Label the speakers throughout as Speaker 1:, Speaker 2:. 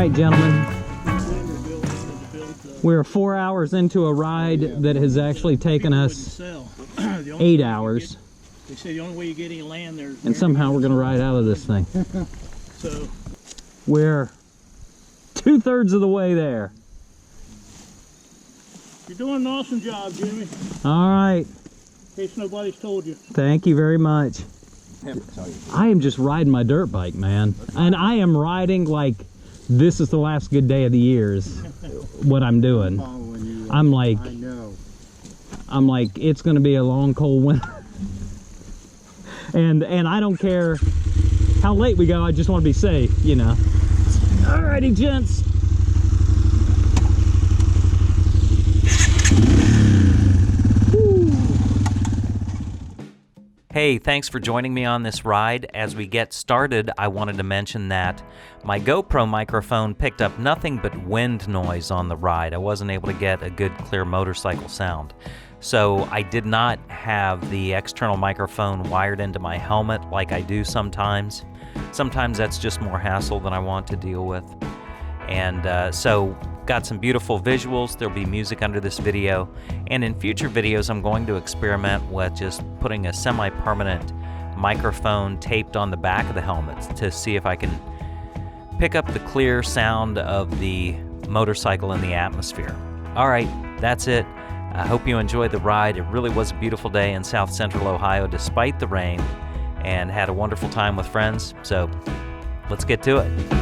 Speaker 1: right, gentlemen. We're 4 hours into a ride that has actually taken us 8 hours.
Speaker 2: They say the only way you get any land there.
Speaker 1: And somehow we're going to ride out of this thing.
Speaker 2: So
Speaker 1: we're 2/3 of the way there.
Speaker 2: You're doing an awesome job, Jimmy.
Speaker 1: All right.
Speaker 2: In case nobody's told you.
Speaker 1: Thank you very much. I am just riding my dirt bike, man. And I am riding like this is the last good day of the year is what I'm doing. I'm like, it's going to be a long, cold winter. and I don't care how late we go. I just want to be safe, you know. Alrighty, gents. Hey, thanks for joining me on this ride. As we get started, I wanted to mention that my GoPro microphone picked up nothing but wind noise on the ride. I wasn't able to get a good, clear motorcycle sound. So I did not have the external microphone wired into my helmet like I do sometimes. Sometimes that's just more hassle than I want to deal with. And so got some beautiful visuals. There'll be music under this video, and in future videos I'm going to experiment with just putting a semi-permanent microphone taped on the back of the helmet to see if I can pick up the clear sound of the motorcycle in the atmosphere. Alright, that's it. I hope you enjoyed the ride. It really was a beautiful day in South Central Ohio despite the rain, and had a wonderful time with friends, so let's get to it.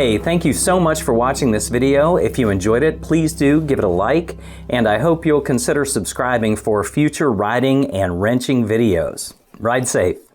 Speaker 1: Hey, thank you so much for watching this video. If you enjoyed it, please do give it a like, and I hope you'll consider subscribing for future riding and wrenching videos. Ride safe.